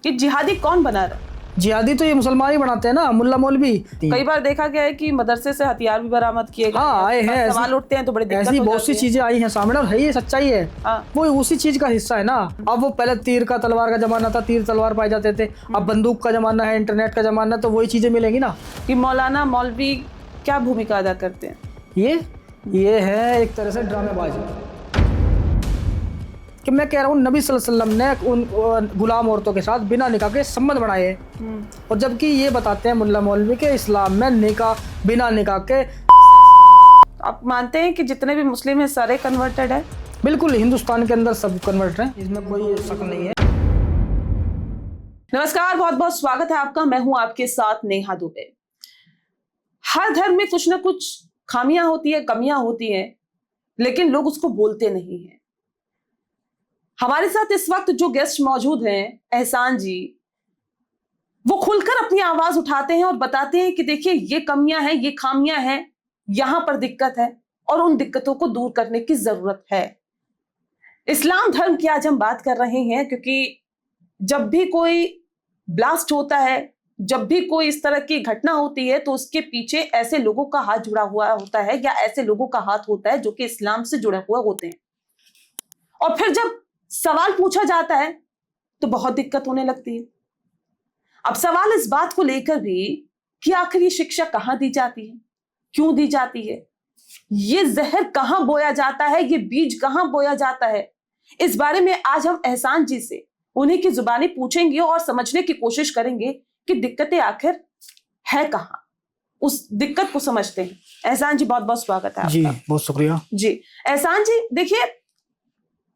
कि जिहादी कौन बना रहा है? जिहादी तो ये मुसलमान ही बनाते हैं ना, मुल्ला मौलवी। कई बार देखा गया है कि मदरसे से हथियार भी बरामद किए गए हाँ आए हैं, सवाल उठते हैं तो बड़ी दिक्कत हो ऐसी बहुत सी जाती है। चीजें आई हैं सामने और है, ये सच्चाई है। हाँ। वो उसी चीज का हिस्सा है ना। अब वो पहले तीर का तलवार का जमाना था, तीर तलवार पाए जाते थे। अब बंदूक का जमाना है, इंटरनेट का जमाना है, तो वही चीजें मिलेंगी ना। कि मौलाना मौलवी क्या भूमिका अदा करते हैं? ये है एक तरह से ड्रामेबाजी। कि मैं कह रहा हूँ नबी सल्लल्लाहु अलैहि वसल्लम ने उन गुलाम औरतों के साथ बिना निकाह के संबंध बनाए हैं, और जबकि ये बताते हैं मुल्ला मौलवी के इस्लाम में निकाह बिना निकाह के। आप मानते हैं कि जितने भी मुस्लिम हैं सारे कन्वर्टेड है? बिल्कुल, हिंदुस्तान के अंदर सब कन्वर्ट हैं, इसमें कोई शक नहीं है। नमस्कार, बहुत बहुत स्वागत है आपका। मैं हूं आपके साथ नेहा दुबे। हर धर्म में कुछ ना कुछ खामियां होती है, कमियां होती हैं, लेकिन लोग उसको बोलते नहीं हैं। हमारे साथ इस वक्त जो गेस्ट मौजूद हैं, एहसान जी, वो खुलकर अपनी आवाज उठाते हैं और बताते हैं कि देखिए ये कमियां हैं, ये खामियां हैं, यहां पर दिक्कत है और उन दिक्कतों को दूर करने की जरूरत है। इस्लाम धर्म की आज हम बात कर रहे हैं क्योंकि जब भी कोई ब्लास्ट होता है, जब भी कोई इस तरह की घटना होती है, तो उसके पीछे ऐसे लोगों का हाथ जुड़ा हुआ होता है या ऐसे लोगों का हाथ होता है जो कि इस्लाम से जुड़े हुए होते हैं। और फिर जब सवाल पूछा जाता है तो बहुत दिक्कत होने लगती है। अब सवाल इस बात को लेकर भी कि आखिर ये शिक्षा कहां दी जाती है, क्यों दी जाती है, ये जहर कहां बोया जाता है, ये बीज कहां बोया जाता है। इस बारे में आज हम एहसान जी से उन्हीं की जुबानी पूछेंगे और समझने की कोशिश करेंगे कि दिक्कतें आखिर है कहां, उस दिक्कत को समझते हैं। एहसान जी, बहुत बहुत स्वागत है आपका। जी बहुत शुक्रिया जी। एहसान जी, देखिए,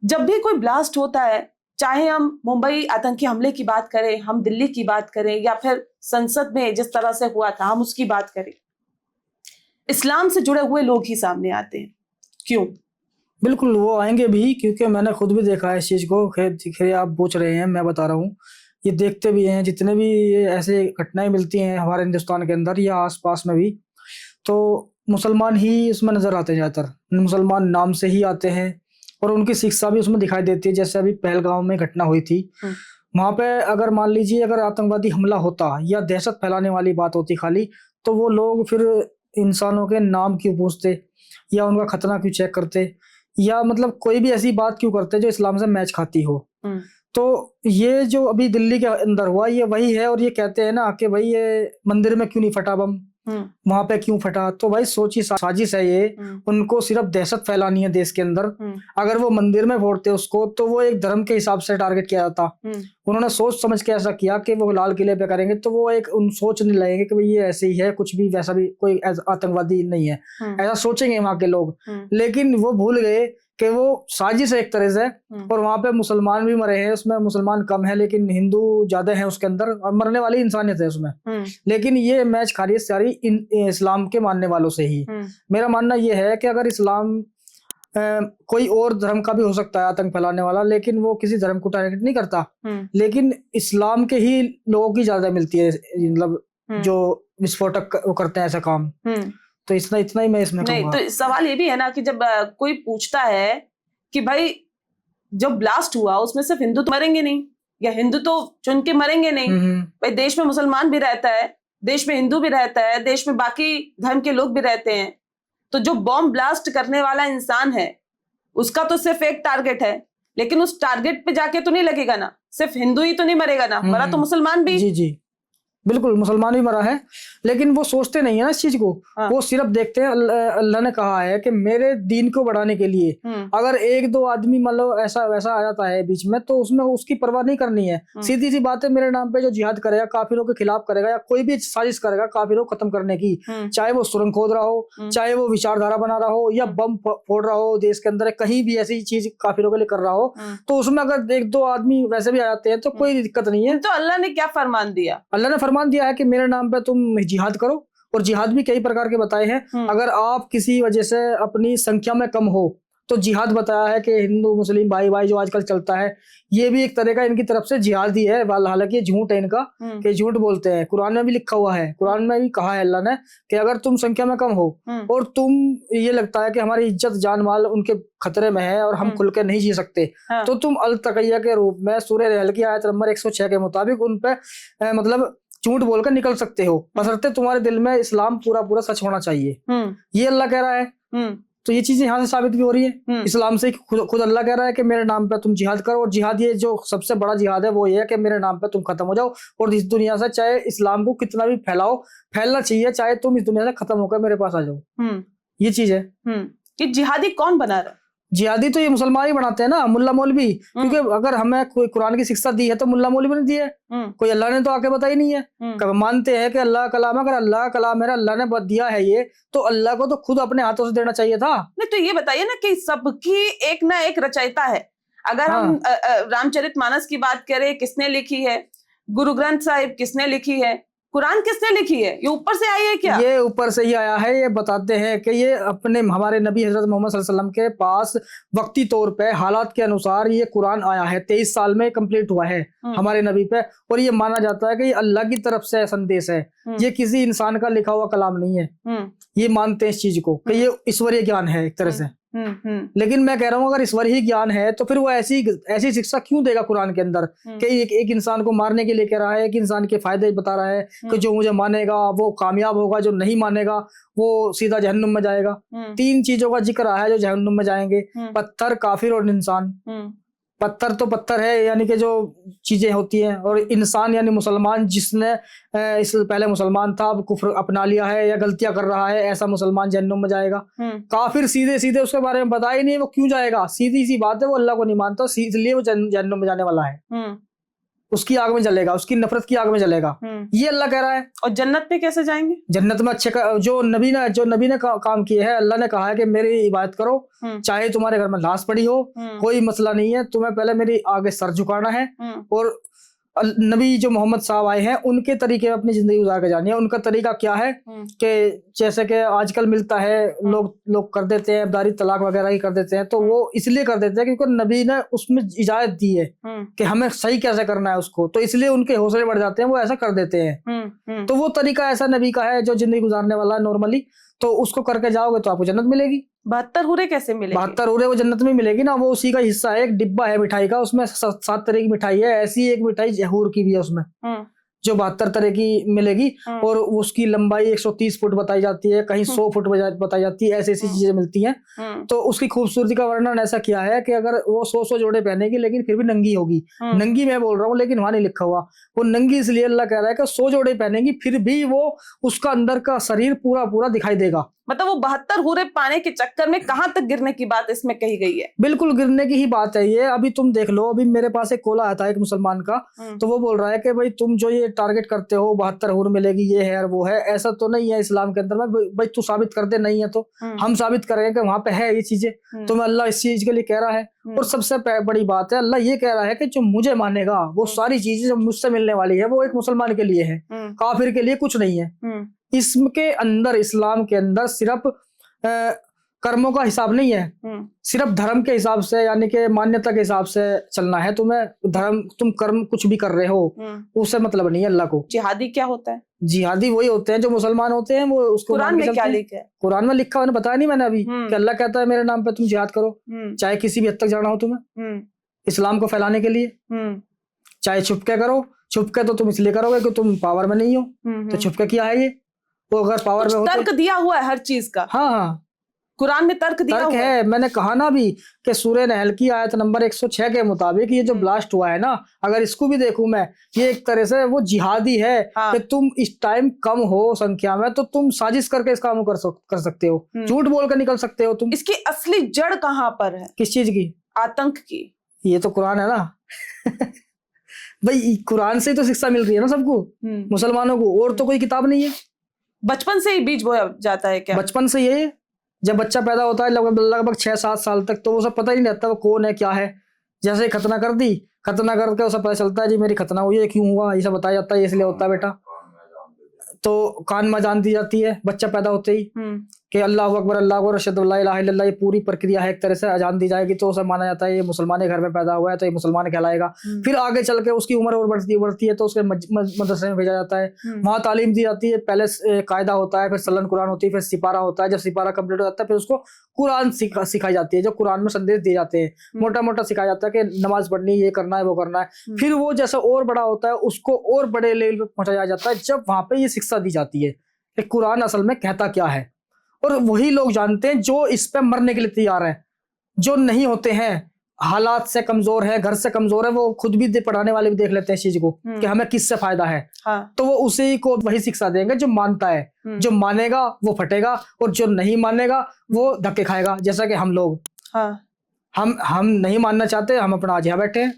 जब भी कोई ब्लास्ट होता है, चाहे हम मुंबई आतंकी हमले की बात करें, हम दिल्ली की बात करें, या फिर संसद में जिस तरह से हुआ था हम उसकी बात करें, इस्लाम से जुड़े हुए लोग ही सामने आते हैं। क्यों? बिल्कुल वो आएंगे भी, क्योंकि मैंने खुद भी देखा है इस चीज़ को। खैर आप पूछ रहे हैं, मैं बता रहा हूँ, ये देखते भी हैं। जितने भी ये ऐसे घटनाएं मिलती हैं हमारे हिंदुस्तान के अंदर या आसपास में भी, तो मुसलमान ही उसमें नजर आते हैं ज़्यादातर। मुसलमान नाम से ही आते हैं और उनकी शिक्षा भी उसमें दिखाई देती है। जैसे अभी पहलगाम में घटना हुई थी, वहां पे अगर मान लीजिए अगर आतंकवादी हमला होता या दहशत फैलाने वाली बात होती खाली, तो वो लोग फिर इंसानों के नाम क्यों पूछते या उनका खतना क्यों चेक करते, या मतलब कोई भी ऐसी बात क्यों करते जो इस्लाम से मैच खाती हो। तो ये जो अभी दिल्ली के अंदर हुआ ये वही है। और ये कहते हैं ना कि भाई ये मंदिर में क्यों नहीं फटा बम, वहां पे क्यों फटा, तो भाई सोची साजिश है ये। उनको सिर्फ दहशत फैलानी है देश के अंदर। अगर वो मंदिर में फोड़ते उसको तो वो एक धर्म के हिसाब से टारगेट किया जाता। उन्होंने सोच समझ के ऐसा किया कि वो लाल किले पे करेंगे, तो वो एक उन सोच नहीं लगेंगे कि भाई ये ऐसे ही है, कुछ भी वैसा भी कोई आतंकवादी नहीं है, ऐसा सोचेंगे वहां के लोग। लेकिन वो भूल गए कि वो साजिश है एक तरह से। और वहां पे मुसलमान भी मरे हैं, उसमें मुसलमान कम है लेकिन हिंदू ज्यादा है उसके अंदर, और मरने वाली इंसानियत है उसमें। लेकिन ये मैच खा रही है सारी इस्लाम के मानने वालों से ही। मेरा मानना ये है कि अगर इस्लाम कोई और धर्म का भी हो सकता है आतंक फैलाने वाला, लेकिन वो किसी धर्म को टारगेट नहीं करता। लेकिन इस्लाम के ही लोगों की ज्यादा मिलती है, मतलब जो विस्फोटक करते हैं ऐसा काम। तो इतना ही मैं इसमें नहीं, तो सवाल ये भी है ना कि जब कोई पूछता है कि भाई जब ब्लास्ट हुआ उसमें सिर्फ हिंदू तो मरेंगे नहीं, या हिंदू तो चुन के मरेंगे नहीं, भाई देश में मुसलमान भी रहता है, देश में हिंदू भी रहता है, देश में बाकी धर्म के लोग भी रहते हैं। तो जो बॉम्ब ब्लास्ट करने वाला इंसान है उसका तो सिर्फ एक टारगेट है, लेकिन उस टारगेट पे जाके तो नहीं लगेगा ना, सिर्फ हिंदू ही तो नहीं मरेगा ना, मरा तो मुसलमान भी। जी बिल्कुल, मुसलमान भी मरा है, लेकिन वो सोचते नहीं है ना इस चीज को। वो सिर्फ देखते हैं, अल्लाह ने कहा है कि मेरे दीन को बढ़ाने के लिए अगर एक दो आदमी मतलब ऐसा वैसा आ जाता है बीच में, तो उसमें उसकी परवाह नहीं करनी है। सीधी सी बात है, मेरे नाम पे जो जिहाद करेगा, काफिरों के खिलाफ करेगा या कोई भी साजिश करेगा काफिरों को खत्म करने की, चाहे वो सुरंग खोद रहा हो, चाहे वो विचारधारा बना रहा हो, या बम फोड़ रहा हो देश के अंदर, कहीं भी ऐसी चीज काफिरों के लिए कर रहा हो, तो उसमें अगर एक दो आदमी वैसे भी आ जाते हैं तो कोई दिक्कत नहीं है। तो अल्लाह ने क्या फरमान दिया? अल्लाह ने फरमान दिया है कि मेरे नाम पे तुम जिहाद करो, और जिहाद भी कई प्रकार के बताए हैं। अगर आप किसी वजह से अपनी संख्या में कम हो तो जिहाद बताया है कि हिंदू मुस्लिम भाई भाई जो आजकल चलता है, ये भी एक तरह का इनकी तरफ से जिहाद ही है। हालांकि ये झूठ है इनका, कि झूठ बोलते हैं। कुरान में भी लिखा हुआ है, कुरान में भी कहा है अल्लाह ने कि अगर तुम संख्या में कम हो और तुम ये लगता है कि हमारी इज्जत जान माल उनके खतरे में है और हम खुल के नहीं जी सकते, तो तुम अल तकैया के रूप में सूरह रहल की आयत नंबर 106 के मुताबिक उन पे मतलब झूठ बोलकर निकल सकते हो, बशर्ते तुम्हारे दिल में इस्लाम पूरा पूरा सच होना चाहिए। ये अल्लाह कह रहा है। तो ये चीजें यहाँ से साबित भी हो रही है इस्लाम से। खुद अल्लाह कह रहा है कि मेरे नाम पे तुम जिहाद करो, और जिहाद ये जो सबसे बड़ा जिहाद है वो ये है कि मेरे नाम पे तुम खत्म हो जाओ, और इस दुनिया से चाहे इस्लाम को कितना भी फैलाओ, फैलना चाहिए, चाहे तुम इस दुनिया से खत्म होकर मेरे पास आ जाओ। ये चीज है। ये जिहादी कौन बना रहा है? जिहादी तो ये मुसलमान ही बनाते हैं ना, मुल्ला मौलवी। क्योंकि अगर हमें कोई कुरान की शिक्षा दी है तो मुल्ला मौलवी ने दी है, कोई अल्लाह ने तो आके बताई नहीं है। कब मानते हैं कि अल्लाह कलाम है, अगर अल्लाह कलाम है, अल्लाह ने दिया है ये, तो अल्लाह को तो खुद अपने हाथों से देना चाहिए था। नहीं तो ये बताइए ना कि सबकी एक ना एक रचयिता है। अगर हम रामचरितमानस की बात करें, किसने लिखी है? गुरु ग्रंथ साहिब किसने लिखी है? कुरान किसने लिखी है? ये ऊपर से आई है क्या? ये ऊपर से ही आया है। ये बताते हैं कि ये अपने हमारे नबी हजरत मोहम्मद सल्लल्लाहु अलैहि वसल्लम के पास वक्ती तौर पे हालात के अनुसार ये कुरान आया है। 23 साल में कंप्लीट हुआ है हमारे नबी पे, और ये माना जाता है कि ये अल्लाह की तरफ से संदेश है, ये किसी इंसान का लिखा हुआ कलाम नहीं है। ये मानते हैं इस चीज को कि ये ईश्वरीय ज्ञान है एक तरह से। लेकिन मैं कह रहा हूँ अगर ईश्वर ही ज्ञान है तो फिर वो ऐसी शिक्षा क्यों देगा कुरान के अंदर कि एक इंसान को मारने के लिए कह रहा है, एक इंसान के फायदे बता रहा है कि जो मुझे मानेगा वो कामयाब होगा, जो नहीं मानेगा वो सीधा जहन्नुम में जाएगा। 3 चीजों का जिक्र आया है जो जहन्नुम में जाएंगे, पत्थर, काफिर और इंसान। पत्थर तो पत्थर है, यानी कि जो चीजें होती हैं, और इंसान यानी मुसलमान, जिसने इस पहले मुसलमान था अब कुफ्र अपना लिया है या गलतियां कर रहा है, ऐसा मुसलमान जहन्नुम में जाएगा। काफिर सीधे सीधे उसके बारे में बताया ही नहीं, वो क्यों जाएगा? सीधी सी बात है, वो अल्लाह को नहीं मानता, इसलिए वो जहन्नुम में जाने वाला है। उसकी आग में जलेगा, उसकी नफरत की आग में जलेगा। ये अल्लाह कह रहा है। और जन्नत पे कैसे जाएंगे? जन्नत में अच्छे जो नबी ने काम किए है, अल्लाह ने कहा है कि मेरी इबादत करो, चाहे तुम्हारे घर में लाश पड़ी हो, कोई मसला नहीं है, तुम्हें पहले मेरी आगे सर झुकाना है, और नबी जो मोहम्मद साहब आए हैं उनके तरीके अपनी जिंदगी गुजार के जानी है। उनका तरीका क्या है कि जैसे कि आजकल मिलता है, लोग कर देते हैं अबदारी तलाक वगैरह ही कर देते हैं, तो वो इसलिए कर देते हैं क्योंकि नबी ने उसमें इजाजत दी है कि हमें सही कैसे करना है उसको, तो इसलिए उनके हौसले बढ़ जाते हैं, वो ऐसा कर देते हैं। तो वो तरीका ऐसा नबी का है जो जिंदगी गुजारने वाला है नॉर्मली, तो उसको करके जाओगे तो आपको जन्नत मिलेगी। 72 हुरे कैसे मिलेगी? 72 हुरे वो जन्नत में मिलेगी ना, वो उसी का हिस्सा है। एक डिब्बा है मिठाई का, उसमें 7 तरह की मिठाई है, ऐसी एक मिठाई जहूर की भी है उसमें, जो 72 तरह की मिलेगी, और उसकी लंबाई 130 फुट बताई जाती है, कहीं 100 फुट बताई जाती है, ऐसी ऐसी चीजें मिलती हैं। तो उसकी खूबसूरती का वर्णन ऐसा किया है कि अगर वो 100 जोड़े पहनेगी लेकिन फिर भी नंगी होगी। नंगी मैं बोल रहा हूँ, लेकिन वहां नहीं लिखा हुआ, वो नंगी इसलिए अल्लाह कह रहा है कि 100 जोड़े पहनेगी फिर भी वो उसका अंदर का शरीर पूरा पूरा दिखाई देगा। मतलब वो 72 हुरे पाने के चक्कर में कहां तक गिरने की बात इसमें कही गई है? बिल्कुल गिरने की ही बात है ये। अभी तुम देख लो, अभी मेरे पास एक कॉल आया था एक मुसलमान का, तो वो बोल रहा है कि भाई तुम जो ये टारगेट करते हो 72 हुर मिलेगी, ये है और वो है, ऐसा तो नहीं है इस्लाम के अंदर में। भाई तू साबित कर दे, नहीं है तो हम साबित करेंगे कि वहां पे है ये चीजें। तो मैं अल्लाह इस चीज के लिए कह रहा है। और सबसे बड़ी बात है, अल्लाह ये कह रहा है कि जो मुझे मानेगा वो सारी चीजें जो मुझसे मिलने वाली है वो एक मुसलमान के लिए है, काफिर के लिए कुछ नहीं है। इसके अंदर, इस्लाम के अंदर सिर्फ कर्मों का हिसाब नहीं है, सिर्फ धर्म के हिसाब से, यानी कि मान्यता के हिसाब से चलना है तुम्हें। धर्म, तुम कर्म कुछ भी कर रहे हो उससे मतलब नहीं है अल्लाह को। जिहादी क्या होता है? जिहादी वही होते हैं जो मुसलमान होते हैं, वो उसको कुरान में क्या लिखा है? कुरान में लिखा, मैंने बताया नहीं मैंने अभी कि अल्लाह कहता है मेरे नाम पे तुम जिहाद करो, चाहे किसी भी हद तक जाना हो तुम्हें इस्लाम को फैलाने के लिए, चाहे छुपके करो। छुपके तो तुम इसलिए करोगे कि तुम पावर में नहीं हो, तो छुपके क्या है ये? वो अगर पावर में हो, तर्क दिया हुआ है हर चीज का। हाँ, कुरान में तर्क दिया हुआ है। मैंने कहा ना अभी कि सूरह नहल की आयत नंबर 106 के मुताबिक ये जो ब्लास्ट हुआ है ना, अगर इसको भी देखूं मैं, ये एक तरह से वो जिहादी है। कि तुम इस टाइम कम हो संख्या में, तो तुम साजिश करके इस काम को कर सकते हो, झूठ बोल कर निकल सकते हो तुम। इसकी असली जड़ कहाँ पर है? किस चीज की? आतंक की। ये तो कुरान है ना। भाई कुरान से तो शिक्षा मिल रही है ना सबको, मुसलमानों को, और तो कोई किताब नहीं है। बचपन से ही बीज बोया जाता है क्या? बचपन से ये, जब बच्चा पैदा होता है लगभग 6-7 साल तक, तो वो सब पता ही नहीं रहता वो कौन है क्या है। जैसे खतना कर दी, खतना करके उसे पता चलता है जी मेरी खतना हुई है, क्यों हुआ, ये सब बताया जाता है, इसलिए होता है बेटा। तो कान में अजान दी जाती है बच्चा पैदा होते ही कि अल्लाह अकबर अशहदु अल्ला इलाहा इल्लल्लाह, ये पूरी प्रक्रिया है। एक तरह से अजान दी जाएगी तो उसे माना जाता है ये मुसलमान के घर में पैदा हुआ है तो ये मुसलमान कहलाएगा। फिर आगे चल के उसकी उम्र और बढ़ती है तो उसके मदरसे में भेजा जाता है, वहाँ तालीम दी जाती है। पहले कायदा होता है, फिर सलन कुरान होती है, फिर सिपारा होता है। जब सिपारा कंप्लीट हो जाता है फिर उसको कुरान सिखाई जाती है, जो कुरान में संदेश दिए जाते हैं, मोटा मोटा सिखाया जाता है कि नमाज पढ़नी, ये करना है, वो करना है। फिर वो जैसा और बड़ा होता है उसको और बड़े लेवल पे पहुंचाया जाता है, जब वहां पे ये शिक्षा दी जाती है कि कुरान असल में कहता क्या है। और वही लोग जानते हैं जो इस पे मरने के लिए तैयार हैं। जो नहीं होते हैं, हालात से कमजोर है, घर से कमजोर है, वो खुद भी पढ़ाने वाले भी देख लेते हैं इस चीज को कि हमें किससे फायदा है। तो वो उसी को वही शिक्षा देंगे जो मानता है। जो मानेगा वो फटेगा और जो नहीं मानेगा वो धक्के खाएगा। जैसा कि हम लोग हम नहीं मानना चाहते, हम अपना आज यहाँ बैठे हैं,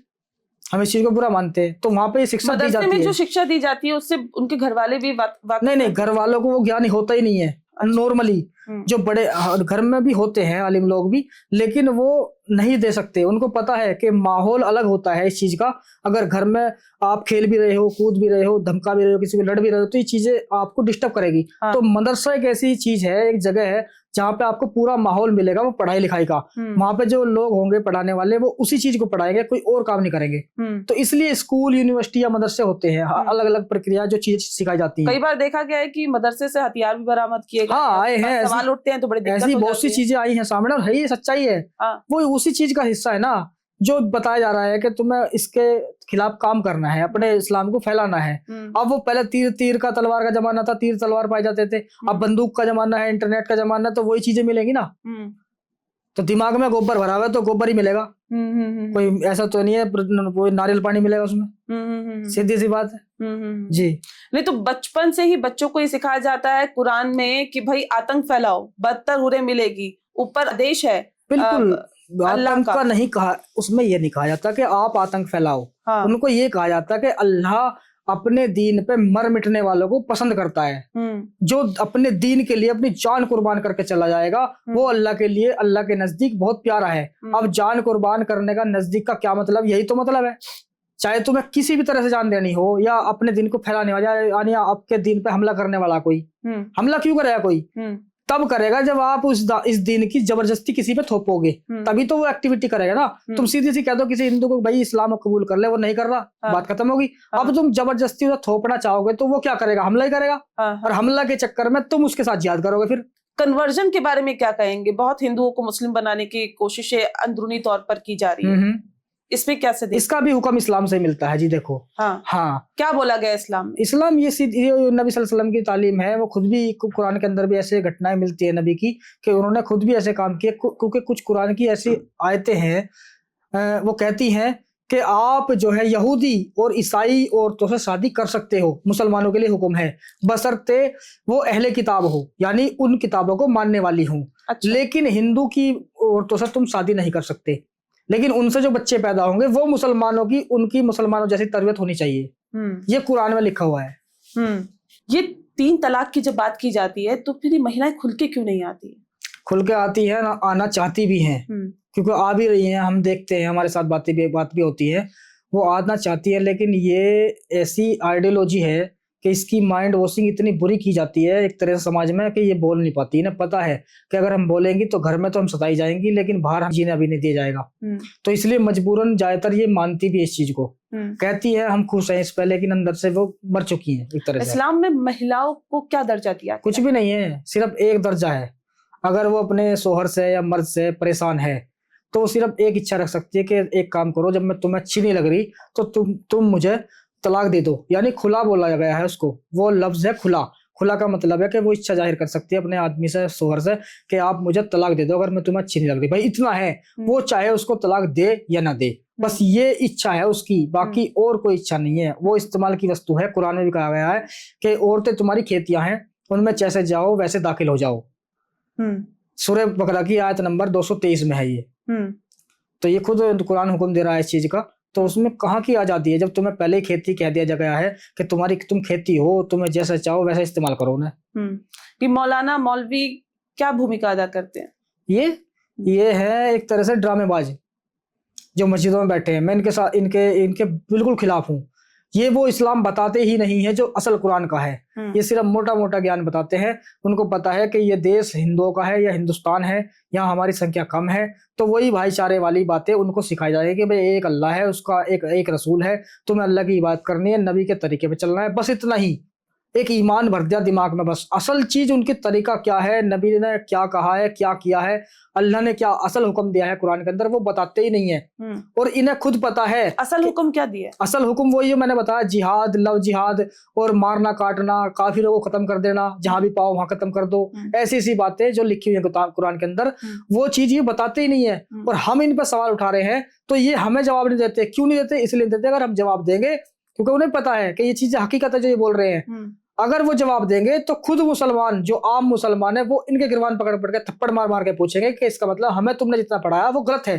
हम इस चीज को बुरा मानते हैं। तो वहां पे ये शिक्षा दी जाती है। जो शिक्षा दी जाती है उससे उनके घर वाले भी नहीं, घर वालों को वो ज्ञान होता ही नहीं है। नॉर्मली जो बड़े घर में भी होते हैं आलिम लोग भी, लेकिन वो नहीं दे सकते। उनको पता है कि माहौल अलग होता है इस चीज का। अगर घर में आप खेल भी रहे हो, कूद भी रहे हो, धमका भी रहे हो, किसी को लड़ भी रहे हो, तो ये चीजें आपको डिस्टर्ब करेगी। तो मदरसा एक ऐसी चीज है, एक जगह है जहाँ पे आपको पूरा माहौल मिलेगा वो पढ़ाई लिखाई का। वहां पे जो लोग होंगे पढ़ाने वाले वो उसी चीज को पढ़ाएंगे, कोई और काम नहीं करेंगे। तो इसलिए स्कूल, यूनिवर्सिटी या मदरसे होते हैं, अलग अलग प्रक्रिया जो चीज सिखाई जाती है। कई बार देखा गया है कि मदरसे से हथियार भी बरामद किए गए। आए हैं, सवाल उठते हैं तो बड़े ऐसी बहुत सी चीजें आई हैं सामने, और है ये सच्चाई है। वो उसी चीज का हिस्सा है ना, जो बताया जा रहा है कि तुम्हें इसके खिलाफ काम करना है, अपने इस्लाम को फैलाना है। अब वो पहले तीर का तलवार का जमाना था, तीर तलवार पाए जाते थे। अब बंदूक का जमाना है, इंटरनेट का जमाना है, तो वही चीजें मिलेंगी ना। तो दिमाग में गोबर भरा हुआ है तो गोबर ही मिलेगा। कोई ऐसा तो नहीं है कोई नारियल पानी मिलेगा उसमें। सीधी सी बात है जी। नहीं तो बचपन से ही बच्चों को ये सिखाया जाता है कुरान में कि भाई आतंक फैलाओ, बदतर हुरे मिलेगी, ऊपर आदेश है। बिल्कुल आतंक का नहीं कहा, उसमें ये नहीं कहा जाता कि आप आतंक फैलाओ। उनको ये कहा जाता है कि अल्लाह अपने दीन पे मर मिटने वालों को पसंद करता है। जो अपने दीन के लिए अपनी जान कुर्बान करके चला जाएगा वो अल्लाह के लिए, अल्लाह के नजदीक बहुत प्यारा है। अब जान कुर्बान करने का नजदीक का क्या मतलब? यही तो मतलब है। चाहे तुम्हें किसी भी तरह से जान देनी हो, या अपने दिन को फैलाने वाला, यानी आपके दिन पे हमला करने वाला कोई, हमला क्यों करेगा कोई? तब करेगा जब आप इस दिन की जबरदस्ती किसी पे थोपोगे, तभी तो वो एक्टिविटी करेगा ना। तुम सीधी सी कह दो किसी हिंदू को भाई इस्लाम कबूल कर ले, वो नहीं कर रहा, बात खत्म होगी। अब तुम जबरदस्ती उसे थोपना चाहोगे तो वो क्या करेगा? हमला ही करेगा। और हमला के चक्कर में तुम उसके साथ जिहाद करोगे। फिर कन्वर्जन के बारे में क्या कहेंगे? बहुत हिंदुओं को मुस्लिम बनाने की कोशिशें अंदरूनी तौर पर की जा रही है, इसमें कैसे? इसका भी हुक्म इस्लाम से मिलता है जी। देखो हाँ क्या बोला गया इस्लाम? इस्लाम ये नबी सल्लल्लाहु अलैहि वसल्लम की तालीम है। वो खुद भी कुरान के अंदर भी ऐसे घटनाएं मिलती है नबी की कि उन्होंने खुद भी ऐसे काम किए। क्योंकि कुछ कुरान की ऐसी आयतें हैं वो कहती हैं कि आप जो है यहूदी और ईसाई औरतों से शादी कर सकते हो, मुसलमानों के लिए हुक्म है, बशर्ते वो अहले किताब हो, यानी उन किताबों को मानने वाली हो। लेकिन हिंदू की औरतों से तुम शादी नहीं कर सकते। लेकिन उनसे जो बच्चे पैदा होंगे वो मुसलमानों की, उनकी मुसलमानों जैसी तरबियत होनी चाहिए। ये कुरान में लिखा हुआ है। ये 3 तलाक की जब बात की जाती है तो फिर महिलाएं खुल के क्यों नहीं आती? खुल के आती है, आना चाहती भी हैं, क्योंकि आ भी रही हैं। हम देखते हैं, हमारे साथ बात भी होती है, वो आना चाहती है। लेकिन ये ऐसी आइडियोलॉजी है कि इसकी माइंड वॉशिंग इतनी बुरी की जाती है एक तरह से समाज में कि ये बोल नहीं पाती। इन्हें पता है कि अगर हम बोलेंगे तो घर में तो हम सताई जाएंगी, लेकिन बाहर हम जीने अभी नहीं दिया जाएगा। तो इसलिए मजबूरन ज्यादातर ये मानती भी इस चीज को, कहती है हम खुश हैं इस पे, लेकिन अंदर से वो मर चुकी है एक तरह से। इस्लाम में महिलाओं को क्या दर्जा दिया? कुछ भी नहीं है, सिर्फ एक दर्जा है। अगर वो अपने सोहर से या मर्द से परेशान है तो वो सिर्फ एक इच्छा रख सकती है कि एक काम करो, जब मैं तुम्हें अच्छी नहीं लग रही तो तुम मुझे तलाक दे दो। यानी खुला बोला गया है उसको, वो लफ्ज है खुला। खुला का मतलब है कि वो इच्छा जाहिर कर सकती है अपने आदमी से, सोहर से, कि आप मुझे तलाक दे दो अगर मैं तुम्हें अच्छी नहीं लग रही। भाई इतना है, वो चाहे उसको तलाक दे या ना दे, बस ये इच्छा है उसकी, बाकी और कोई इच्छा नहीं है। वो इस्तेमाल की वस्तु है। कुरान में भी कहा गया है कि औरतें तुम्हारी खेतियां हैं, उनमें जैसे जाओ वैसे दाखिल हो जाओ। सूरह बकरा की आयत नंबर 223 में है ये। तो ये खुद कुरान हुक्म दे रहा है इस चीज का। तो उसमें कहाँ की आजादी है जब तुम्हें पहले ही खेती कह दिया गया है कि तुम खेती हो, तुम्हें जैसा चाहो वैसा इस्तेमाल करो ना। कि मौलाना मौलवी क्या भूमिका अदा करते हैं? ये है एक तरह से ड्रामेबाज जो मस्जिदों में बैठे हैं। मैं इनके साथ इनके बिल्कुल खिलाफ हूँ। ये वो इस्लाम बताते ही नहीं है जो असल कुरान का है। ये सिर्फ मोटा मोटा ज्ञान बताते हैं। उनको पता है कि ये देश हिंदुओं का है या हिंदुस्तान है, यहाँ हमारी संख्या कम है, तो वही भाईचारे वाली बातें उनको सिखाई जाएगी कि भाई एक अल्लाह है, उसका एक रसूल है, तुम्हें अल्लाह की इबादत करनी है, नबी के तरीके पे चलना है, बस इतना ही। एक ईमान भर दिया दिमाग में। बस असल चीज उनके तरीका क्या है, नबी ने क्या कहा है, क्या किया है, अल्लाह ने क्या असल हुक्म दिया है कुरान के अंदर, वो बताते ही नहीं है। और इन्हें खुद पता है असल हुक्म क्या दिया है। असल हुक्म वही है, मैंने बताया, जिहाद, लव जिहाद और मारना काटना, काफिरों को खत्म कर देना, जहां भी पाओ वहां खत्म कर दो, ऐसी ऐसी बातें जो लिखी हुई है कुरान के अंदर, वो चीज ये बताते ही नहीं है। और हम इन पर सवाल उठा रहे हैं तो ये हमें जवाब नहीं देते। क्यों नहीं देते? इसलिए देते अगर हम जवाब देंगे, क्योंकि उन्हें पता है कि ये चीजें हकीकत है जो ये बोल रहे हैं। अगर वो जवाब देंगे तो खुद मुसलमान, जो आम मुसलमान है, वो इनके गिरबान पकड़ पकड़ के थप्पड़ मार मार के पूछेंगे कि इसका मतलब हमें तुमने जितना पढ़ाया वो गलत है।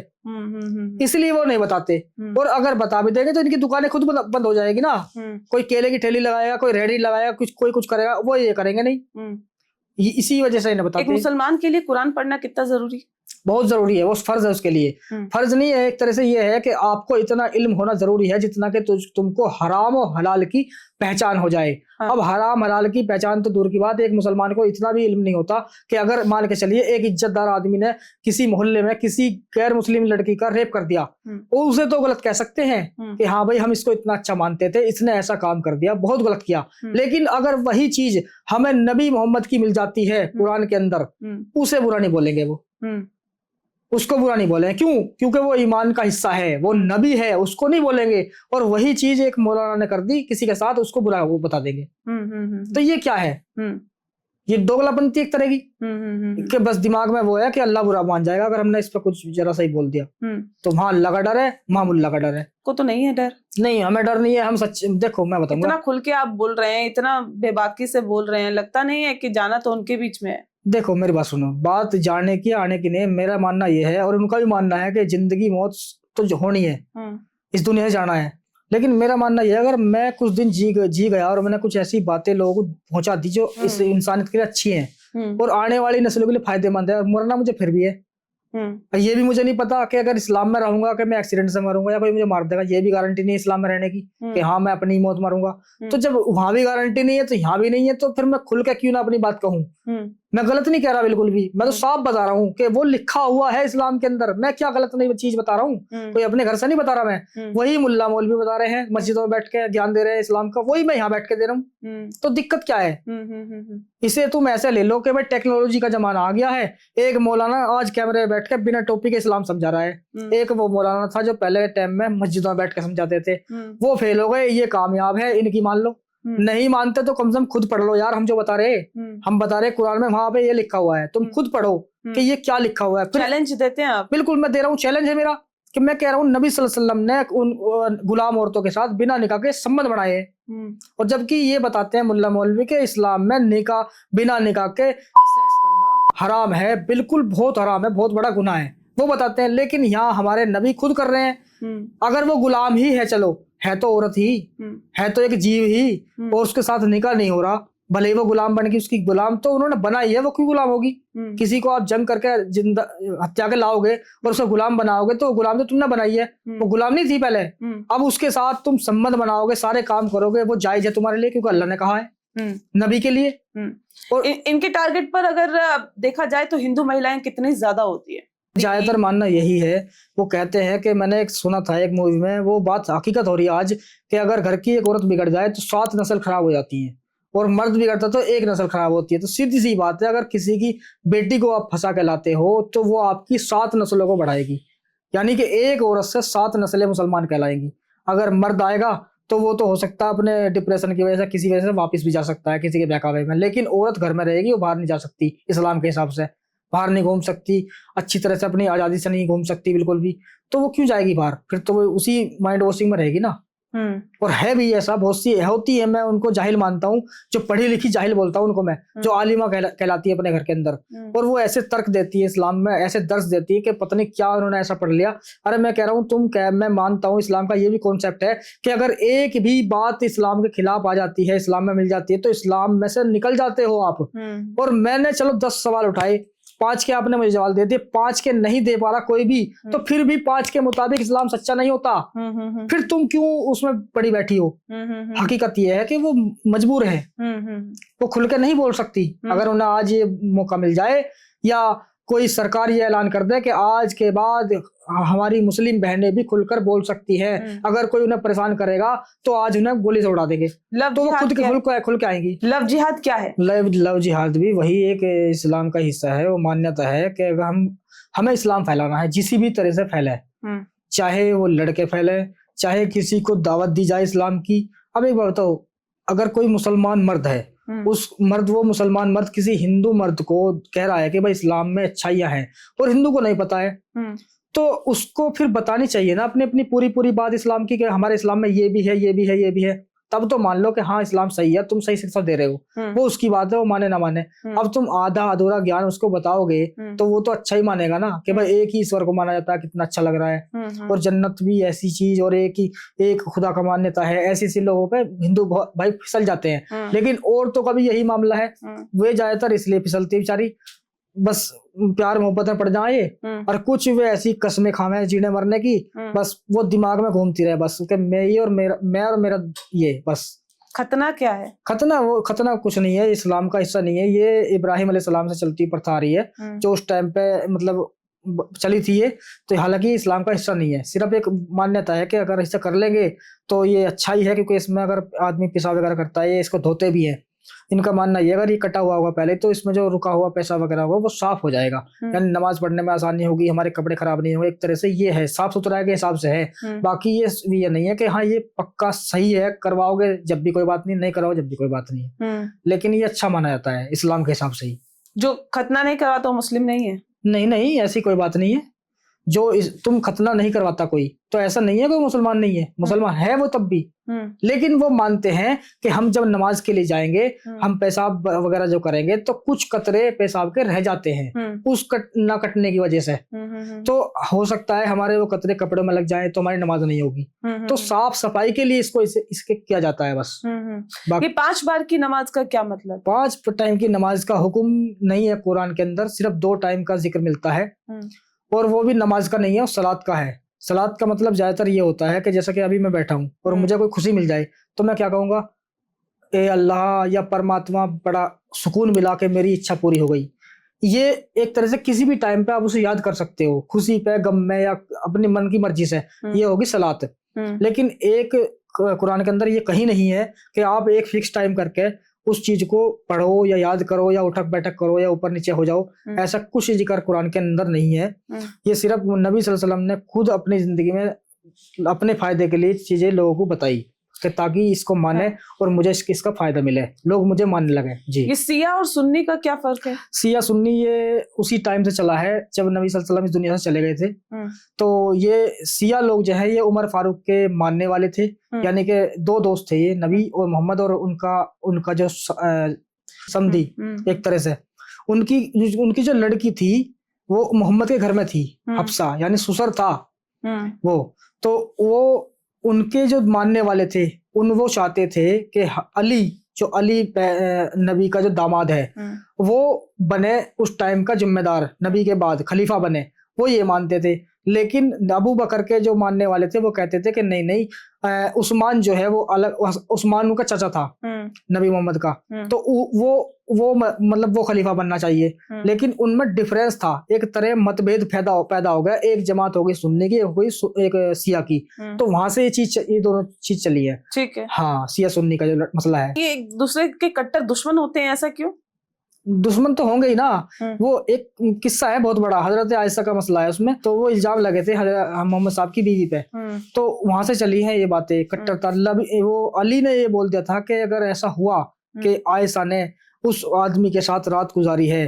इसलिए वो नहीं बताते। और अगर बता भी देंगे तो इनकी दुकानें खुद बंद हो जाएगी ना। कोई केले की ठेली लगाएगा, कोई रेहड़ी लगाएगा, कोई कुछ करेगा, वो ये करेंगे नहीं। इसी वजह से इन्हें बताते। एक मुसलमान के लिए कुरान पढ़ना कितना जरूरी? बहुत जरूरी है, वो फर्ज है उसके लिए। फर्ज नहीं है, एक तरह से ये है कि आपको इतना इल्म होना जरूरी है जितना कि तुमको हराम और हलाल की पहचान हो जाए। हाँ। अब हराम हलाल की पहचान तो दूर की बात, एक मुसलमान को इतना भी इल्म नहीं होता कि अगर मान के चलिए एक इज्जतदार आदमी ने किसी मोहल्ले में किसी गैर मुस्लिम लड़की का रेप कर दिया, वो उसे तो गलत कह सकते हैं कि हाँ भाई हम इसको इतना अच्छा मानते थे, इसने ऐसा काम कर दिया, बहुत गलत किया। लेकिन अगर वही चीज हमें नबी मोहम्मद की मिल जाती है कुरान के अंदर, उसे बुरा नहीं बोलेंगे, वो उसको बुरा नहीं बोलेंगे। क्यों? क्योंकि वो ईमान का हिस्सा है, वो नबी है, उसको नहीं बोलेंगे। और वही चीज एक मौलाना ने कर दी किसी के साथ, उसको बुरा वो बता देंगे। तो ये क्या है? ये दोगलापंथी एक तरह की कि बस दिमाग में वो है कि अल्लाह बुरा मान जाएगा अगर हमने इस पर कुछ जरा सा ही बोल दिया। तो वहां अल्लाह का डर है, वहां मुल्ला का डर है। को तो नहीं है डर? नहीं, हमें डर नहीं है। हम सच देखो, मैं बताऊंगा, इतना खुल के आप बोल रहे हैं, इतना बेबाकी से बोल रहे हैं, लगता नहीं है कि जाना तो उनके बीच में है। देखो मेरी बात सुनो, बात जाने की आने की नहीं। मेरा मानना यह है और उनका भी मानना है कि जिंदगी मौत तो होनी है, इस दुनिया से जाना है। लेकिन मेरा मानना यह है, अगर मैं कुछ दिन जी गया और मैंने कुछ ऐसी बातें लोगों को पहुंचा दी जो इस इंसानियत के लिए अच्छी हैं और आने वाली नस्लों के लिए फायदेमंद है, और मरना मुझे फिर भी है। ये भी मुझे नहीं पता कि अगर इस्लाम में रहूंगा कि मैं एक्सीडेंट से मरूंगा या कोई मुझे मार देगा। ये भी गारंटी नहीं इस्लाम में रहने की कि हाँ मैं अपनी मौत मरूंगा। तो जब वहां भी गारंटी नहीं है तो यहाँ भी नहीं है, तो फिर मैं खुल के क्यों ना अपनी बात कहूँ। मैं गलत नहीं कह रहा बिल्कुल भी, मैं तो साफ बता रहा हूँ कि वो लिखा हुआ है इस्लाम के अंदर। मैं क्या गलत नहीं चीज बता रहा हूँ, कोई अपने घर से नहीं बता रहा मैं। वही मुल्ला मौलवी बता रहे हैं, मस्जिदों में बैठ के ज्ञान दे रहे हैं इस्लाम का, वही मैं यहाँ बैठ के दे रहा हूँ। तो दिक्कत क्या है? इसे तुम ऐसे ले लो कि भाई टेक्नोलॉजी का जमाना आ गया है। एक मौलाना आज कैमरे में बैठ के बिना टोपी के इस्लाम समझा रहा है। एक वो मौलाना था जो पहले टाइम में मस्जिदों में बैठ के समझाते थे, वो फेल हो गए। ये कामयाब है, इनकी मान लो। नहीं मानते तो कम से कम खुद पढ़ लो यार। हम जो बता रहे, हम बता रहे कुरान में वहां पे ये लिखा हुआ है, तुम खुद पढ़ो कि ये क्या लिखा हुआ है। चैलेंज देते हैं आप? बिल्कुल मैं दे रहा हूँ, चैलेंज है मेरा कि मैं कह रहा हूँ नबी सल्लल्लाहु अलैहि वसल्लम ने उन गुलाम औरतों के साथ बिना निकाह के संबंध बनाए, और जबकि ये बताते हैं मुल्ला मौलवी के इस्लाम में निकाह बिना निकाह के सेक्स करना हराम है, बिल्कुल बहुत हराम है, बहुत बड़ा गुनाह है, वो बताते हैं। लेकिन यहाँ हमारे नबी खुद कर रहे हैं। अगर वो गुलाम ही है, चलो है तो औरत ही है, तो एक जीव ही, और उसके साथ निकाह नहीं हो रहा, भले ही वो गुलाम बन गई, उसकी गुलाम तो उन्होंने बनाई है, वो क्यों गुलाम होगी? किसी को आप जंग करके जिंदा हत्या के लाओगे और उसे गुलाम बनाओगे तो गुलाम तो तुमने बनाई है, वो गुलाम नहीं थी पहले। अब उसके साथ तुम संबंध बनाओगे, सारे काम करोगे, वो जायज है तुम्हारे लिए, क्योंकि अल्लाह ने कहा है नबी के लिए। और इनके टारगेट पर अगर देखा जाए तो हिंदू महिलाएं कितनी ज्यादा होती है? ज्यादातर मानना यही है। वो कहते हैं कि मैंने एक सुना था एक मूवी में, वो बात हकीकत हो रही है आज, कि अगर घर की एक औरत बिगड़ जाए तो 7 नस्ल खराब हो जाती है, और मर्द बिगड़ता तो 1 नस्ल खराब होती है। तो सीधी सी बात है, अगर किसी की बेटी को आप फंसा के लाते हो तो वो आपकी 7 नस्लों को बढ़ाएगी, यानी कि एक औरत से 7 नस्लें मुसलमान कहलाएंगी। अगर मर्द आएगा तो वो तो हो सकता है अपने डिप्रेशन की वजह से किसी वजह से वापस भी जा सकता है किसी के बहकावे में, लेकिन औरत घर में रहेगी, वो बाहर नहीं जा सकती। इस्लाम के हिसाब से बाहर नहीं घूम सकती, अच्छी तरह से अपनी आजादी से नहीं घूम सकती बिल्कुल भी। तो वो क्यों जाएगी बाहर? फिर तो वो उसी माइंड वॉशिंग में रहेगी ना। और है भी ऐसा, बहुत सी होती है। मैं उनको जाहिल मानता हूँ, जो पढ़ी लिखी जाहिल बोलता हूँ उनको मैं, जो आलिमा कहलाती है अपने घर के अंदर, और वो ऐसे तर्क देती है इस्लाम में, ऐसे दर्श देती है कि पता नहीं क्या उन्होंने ऐसा पढ़ लिया। अरे मैं कह रहा हूँ मैं मानता हूँ इस्लाम का ये भी कॉन्सेप्ट है कि अगर एक भी बात इस्लाम के खिलाफ आ जाती है, इस्लाम में मिल जाती है, तो इस्लाम में से निकल जाते हो आप। और मैंने चलो 10 सवाल उठाए, 5 के आपने मुझे जवाब दे दिए, 5 के नहीं दे पा रहा कोई भी, तो फिर भी 5 के मुताबिक इस्लाम सच्चा नहीं होता। फिर तुम क्यों उसमें पड़ी बैठी हो? हकीकत ये है कि वो मजबूर है, वो खुल के नहीं बोल सकती। अगर उन्हें आज ये मौका मिल जाए या कोई सरकार ये ऐलान कर दे कि आज के बाद हमारी मुस्लिम बहनें भी खुलकर बोल सकती हैं, अगर कोई उन्हें परेशान करेगा तो आज उन्हें गोली से उड़ा देंगे, तो वो खुद के खुल के आएंगी। लव जिहाद क्या है? लव जिहाद भी वही एक इस्लाम का हिस्सा है। वो मान्यता है कि अगर हमें इस्लाम फैलाना है, जिसी भी तरह से फैले, चाहे वो लड़के फैले, चाहे किसी को दावत दी जाए इस्लाम की। अब एक बात बताओ, अगर कोई मुसलमान मर्द है, वो मुसलमान मर्द किसी हिंदू मर्द को कह रहा है कि भाई इस्लाम में अच्छाइयां हैं, और हिंदू को नहीं पता है, तो उसको फिर बतानी चाहिए ना अपनी पूरी बात इस्लाम की, कि हमारे इस्लाम में ये भी है, ये भी है, ये भी है। तब तो मान लो कि हाँ इस्लाम सही है, तुम सही शिक्षा दे रहे हो, वो उसकी बात है, वो माने ना माने। अब तुम आधा अधूरा ज्ञान उसको बताओगे तो वो तो अच्छा ही मानेगा ना, कि भाई एक ही ईश्वर को माना जाता है, कितना अच्छा लग रहा है, और जन्नत भी ऐसी चीज, और एक खुदा का मान्यता है। ऐसे लोगों पे हिंदू भाई फिसल जाते हैं। लेकिन और तो कभी यही मामला है, वे ज्यादातर इसलिए फिसलती बेचारी, बस प्यार मोहब्बत में पड़ जाए, और कुछ वे ऐसी कस्में खावे जीने मरने की, बस वो दिमाग में घूमती रहे, बस कि मैं और मेरा ये बस। खतना क्या है? खतना कुछ नहीं है, इस्लाम का हिस्सा नहीं है। ये इब्राहिम अलैहिस्सलाम से चलती प्रथा आ रही है, जो उस टाइम पे मतलब चली थी ये। तो हालांकि इस्लाम का हिस्सा नहीं है, सिर्फ एक मान्यता है कि अगर ऐसा कर लेंगे तो ये अच्छा ही है, क्योंकि इसमें अगर आदमी पेशाब वगैरह करता है, ये इसको धोते भी है। इनका मानना ये, अगर ये कटा हुआ होगा पहले, तो इसमें जो रुका हुआ पैसा वगैरह होगा वो साफ हो जाएगा, यानी नमाज पढ़ने में आसानी होगी, हमारे कपड़े खराब नहीं होंगे। एक तरह से ये है, साफ सुथरा के हिसाब से है। बाकी ये नहीं है कि हाँ ये पक्का सही है, करवाओगे जब भी कोई बात नहीं करवाओ जब भी कोई बात नहीं है, लेकिन ये अच्छा माना जाता है इस्लाम के हिसाब से ही। जो खतना नहीं करवाता वो मुस्लिम नहीं है? नहीं, ऐसी कोई बात नहीं है। जो तुम खतना नहीं करवाता कोई, तो ऐसा नहीं है कोई मुसलमान नहीं है, मुसलमान है वो तब भी। लेकिन वो मानते हैं कि हम जब नमाज के लिए जाएंगे, हम पेशाब वगैरह जो करेंगे, तो कुछ कतरे पेशाब के रह जाते हैं उस ना कटने की वजह से। तो हो सकता है हमारे वो कतरे कपड़ों में लग जाए तो हमारी नमाज नहीं होगी। तो साफ सफाई के लिए इसके किया जाता है बस। ये 5 बार की नमाज का क्या मतलब? 5 टाइम की नमाज का हुक्म नहीं है कुरान के अंदर, सिर्फ 2 टाइम का जिक्र मिलता है, और वो भी नमाज का नहीं है, सलात का है। सलात का मतलब ज्यादातर ये होता है कि जैसा कि अभी मैं बैठा हूँ और मुझे कोई खुशी मिल जाए, तो मैं क्या कहूँगा, ए अल्लाह या परमात्मा, बड़ा सुकून मिला के मेरी इच्छा पूरी हो गई। ये एक तरह से किसी भी टाइम पे आप उसे याद कर सकते हो, खुशी पे, गम में, या अपने मन की मर्जी से, ये होगी सलात। लेकिन एक कुरान के अंदर ये कहीं नहीं है कि आप एक फिक्स टाइम करके उस चीज को पढ़ो या याद करो या उठक बैठक करो या ऊपर नीचे हो जाओ, ऐसा कुछ जिक्र कुरान के अंदर नहीं है। ये सिर्फ नबी सल्लल्लाहु अलैहि वसल्लम ने खुद अपनी जिंदगी में अपने फायदे के लिए चीजें लोगों को बताई, कि ताकि इसको माने और मुझे इसका फायदा मिले, लोग मुझे मानने लगे। जी, ये सिया और सुन्नी का क्या फर्क है? सिया सुन्नी ये उसी टाइम से चला है जब नबी सल्लल्लाहु अलैहि वसल्लम इस दुनिया से चले गए थे। तो ये सिया लोग जो है ये उमर फारूक के मानने वाले थे, यानी कि 2 दोस्त थे ये, नबी और मोहम्मद, और उनका जो समधी एक तरह से, उनकी जो लड़की थी वो मोहम्मद के घर में थी, हफ्सा यानी ससुर था वो। तो वो उनके जो मानने वाले थे वो चाहते थे कि अली, जो अली नबी का जो दामाद है, वो बने उस टाइम का जिम्मेदार, नबी के बाद खलीफा बने, वो ये मानते थे। लेकिन अबू बकर के जो मानने वाले थे वो कहते थे कि नहीं, उस्मान जो है वो अलग, उस्मान उनका चाचा था नबी मोहम्मद का, तो वो मतलब वो खलीफा बनना चाहिए। लेकिन उनमें डिफरेंस था, एक तरह मतभेद पैदा हो गया, एक जमात हो गई सुन्नी की, एक सिया की। तो वहां से ये दोनों चीज चली है। ठीक है, हाँ, सिया सुन्नी का जो मसला है, ये एक दूसरे के कट्टर दुश्मन होते हैं, ऐसा क्यों? दुश्मन तो होंगे ही ना। वो एक किस्सा है बहुत बड़ा, हजरत आयशा का मसला है उसमें। तो वो इल्जाम लगे थे मोहम्मद साहब की बीवी पे, तो वहां से चली हैं ये बातें कट्टरता। वो अली ने ये बोल दिया था कि अगर ऐसा हुआ कि आयशा ने उस आदमी के साथ रात गुजारी है,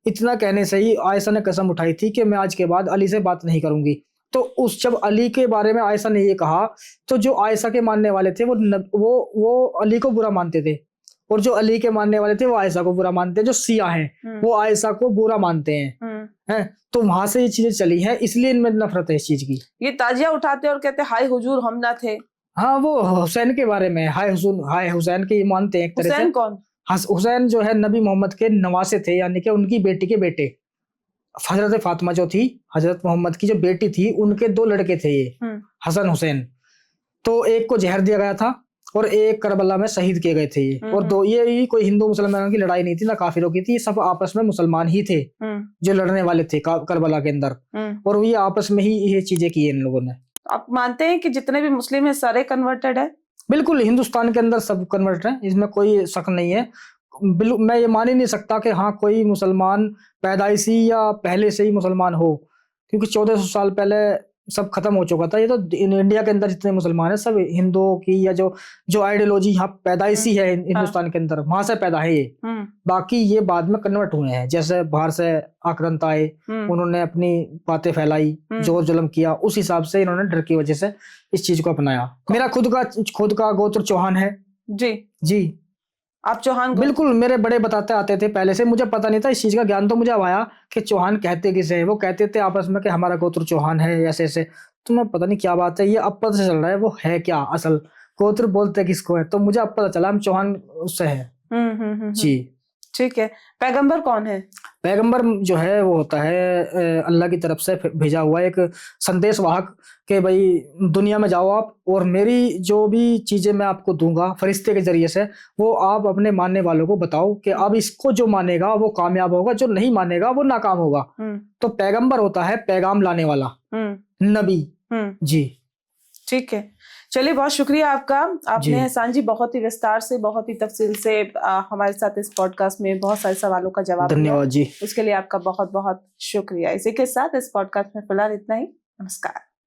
इतना कहने से ही आयशा ने कसम उठाई थी कि मैं आज के बाद अली से बात नहीं करूंगी। तो जब अली के बारे में आयशा ने ये कहा, तो जो आयशा के मानने वाले थे वो अली को बुरा मानते थे, और जो अली के मानने वाले थे वो आयशा को बुरा मानते हैं। जो सिया हैं वो आयशा को बुरा मानते हैं। तो वहां से ये चीजें चली हैं, इसलिए इनमें नफरत है इस चीज की। ये ताजिया उठाते और कहते हाय हुजूर हम ना थे। हाँ, वो हुसैन के बारे में, हाय हुसैन के मानते हैं एक तरह से। हुसैन कौन? हुसैन जो है नबी मोहम्मद के नवासे थे, यानी कि उनकी बेटी के बेटे। हजरत फातिमा जो थी, हजरत मोहम्मद की जो बेटी थी, उनके 2 लड़के थे ये, हसन हुसैन। तो एक को जहर दिया गया था और एक करबला में शहीद किए गए थे ये। और दो, ये कोई हिंदू मुसलमानों की लड़ाई नहीं थी, ना काफिरों की थी, ये सब आपस में मुसलमान ही थे जो लड़ने वाले थे करबला के अंदर। और ये आपस में ही ये चीजें की इन लोगों ने। आप मानते हैं कि जितने भी मुस्लिम है सारे कन्वर्टेड है? बिल्कुल, हिंदुस्तान के अंदर सब कन्वर्ट है, इसमें कोई शक नहीं है। मैं ये मान ही नहीं सकता कि हाँ कोई मुसलमान पैदाइशी या पहले से ही मुसलमान हो, क्योंकि 1400 साल पहले सब खत्म हो चुका था। ये तो इंडिया के अंदर जितने मुसलमान हैं सब हिंदुओं की या जो आइडियोलॉजी यहाँ पैदाइशी है हिंदुस्तान के अंदर, वहां से पैदा है ये। बाकी ये बाद में कन्वर्ट हुए हैं, जैसे बाहर से आक्रांत आए, उन्होंने अपनी बातें फैलाई, जोर जुल्म किया, उस हिसाब से इन्होंने डर की वजह से इस चीज को अपनाया। मेरा खुद का गोत्र चौहान है। जी आप चौहान? बिल्कुल, मेरे बड़े बताते आते थे पहले से, मुझे पता नहीं था, इस चीज का ज्ञान तो मुझे अब आया कि चौहान कहते किसे है। वो कहते थे आपस में कि हमारा गोत्र चौहान है, ऐसे ऐसे। तो मैं पता नहीं क्या बात है, ये अब पता चल रहा है वो है क्या असल गोत्र, बोलते किसको है। तो मुझे अब पता चला हम चौहान उससे है। जी ठीक है। पैगंबर कौन है? पैगंबर जो है वो होता है अल्लाह की तरफ से भेजा हुआ एक संदेश वाहक, कि भाई दुनिया में जाओ आप, और मेरी जो भी चीजें मैं आपको दूंगा फरिश्ते के जरिए से, वो आप अपने मानने वालों को बताओ कि अब इसको जो मानेगा वो कामयाब होगा, जो नहीं मानेगा वो नाकाम होगा। तो पैगंबर होता है पैगाम लाने वाला, नबी। जी ठीक है, चलिए बहुत शुक्रिया आपका। आपने एहसान जी बहुत ही विस्तार से, बहुत ही तफसील से हमारे साथ इस पॉडकास्ट में बहुत सारे सवालों का जवाब दिया। धन्यवाद जी, उसके लिए आपका बहुत बहुत शुक्रिया। इसी के साथ इस पॉडकास्ट में फिलहाल इतना ही। नमस्कार।